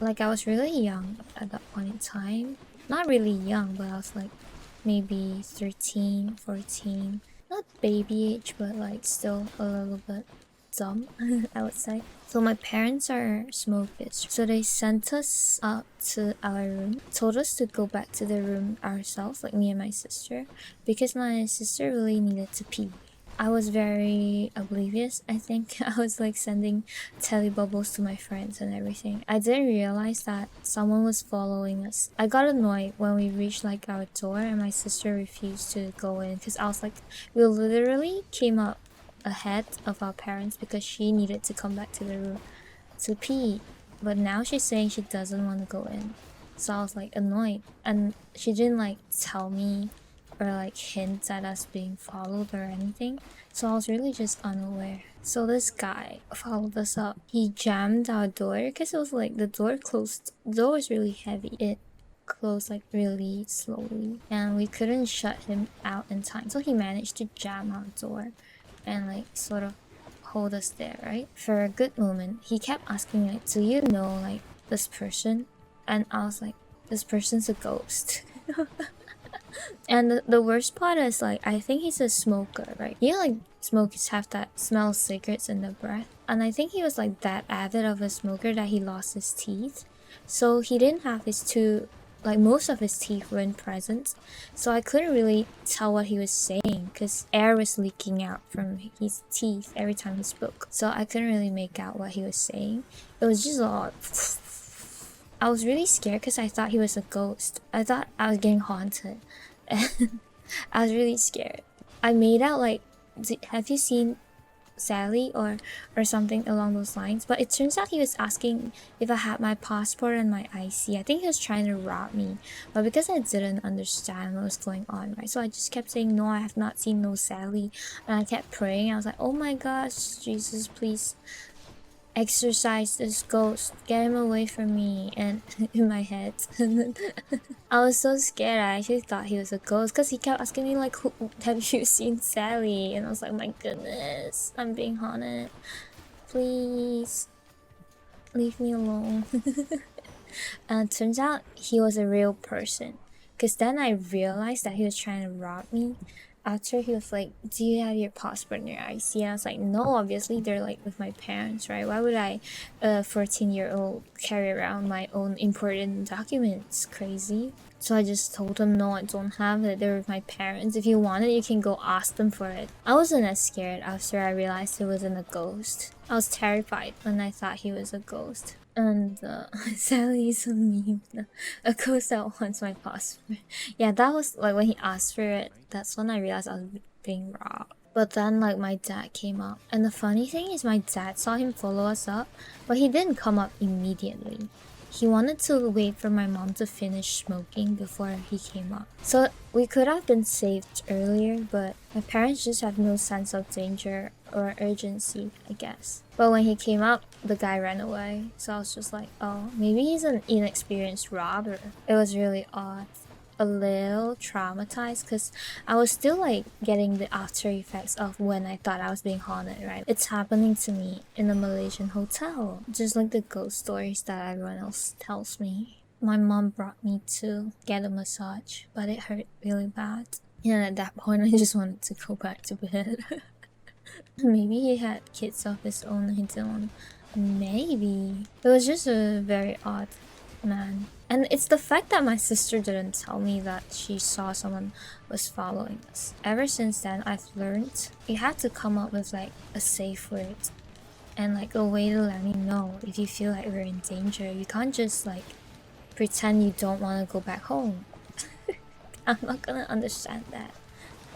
Like, I was really young at that point in time. Not really young, but I was like maybe 13, 14. Not baby age, but like still a little bit dumb, I would say. So my parents are smokers. So they sent us up to our room, told us to go back to the room ourselves, like me and my sister, because my sister really needed to pee. I was very oblivious, I think. I was like sending telebubbles to my friends and everything. I didn't realize that someone was following us. I got annoyed when we reached like our door and my sister refused to go in because I was like, we literally came up ahead of our parents because she needed to come back to the room to pee. But now she's saying she doesn't want to go in. So I was like annoyed. And she didn't like tell me or like hint at us being followed or anything. So I was really just unaware. So this guy followed us up. He jammed our door because it was like the door closed. The door was really heavy. It closed like really slowly and we couldn't shut him out in time. So he managed to jam our door and like sort of hold us there, right? For a good moment, he kept asking like, do you know like this person? And I was like, this person's a ghost. And the worst part is like, I think he's a smoker, right? You know, like smokers have that smell of cigarettes in their breath. And I think he was like that avid of a smoker that he lost his teeth. So he didn't have his two, like most of his teeth weren't present. So I couldn't really tell what he was saying because air was leaking out from his teeth every time he spoke. So I couldn't really make out what he was saying. It was just a lot. I was really scared because I thought he was a ghost. I thought I was getting haunted. And I was really scared. I made out like, have you seen Sally or something along those lines? But it turns out he was asking if I had my passport and my IC. I think he was trying to rob me. But because I didn't understand what was going on, right? So I just kept saying, no, I have not seen no Sally. And I kept praying. I was like, oh my gosh, Jesus, please exorcise this ghost, get him away from me. And in my head I was so scared. I actually thought he was a ghost because he kept asking me like, have you seen Sally? And I was like, my goodness, I'm being haunted, please leave me alone. And it turns out he was a real person because then I realized that he was trying to rob me. After he was like, do you have your passport and your IC? And I was like, no, obviously they're like with my parents, right? Why would I, a 14-year-old, carry around my own important documents? Crazy. So I just told him, no, I don't have it. They're with my parents. If you want it, you can go ask them for it. I wasn't as scared after I realized it wasn't a ghost. I was terrified when I thought he was a ghost. And Sally is a meme. A ghost that wants my passport. Yeah, that was like when he asked for it. That's when I realized I was being robbed. But then like my dad came up. And the funny thing is my dad saw him follow us up. But he didn't come up immediately. He wanted to wait for my mom to finish smoking before he came up. So we could have been saved earlier, but my parents just have no sense of danger or urgency, I guess. But when he came up, the guy ran away. So I was just like, oh, maybe he's an inexperienced robber. It was really odd. A little traumatized because I was still like getting the after effects of when I thought I was being haunted, right? It's happening to me in a Malaysian hotel, just like the ghost stories that everyone else tells me. My mom brought me to get a massage, but it hurt really bad. And at that point, I just wanted to go back to bed. Maybe he had kids of his own and he didn't want to. Maybe. It was just a very odd man. And it's the fact that my sister didn't tell me that she saw someone was following us. Ever since then, I've learned you have to come up with like a safe word and like a way to let me know if you feel like we're in danger. You can't just like pretend you don't want to go back home. I'm not gonna understand that.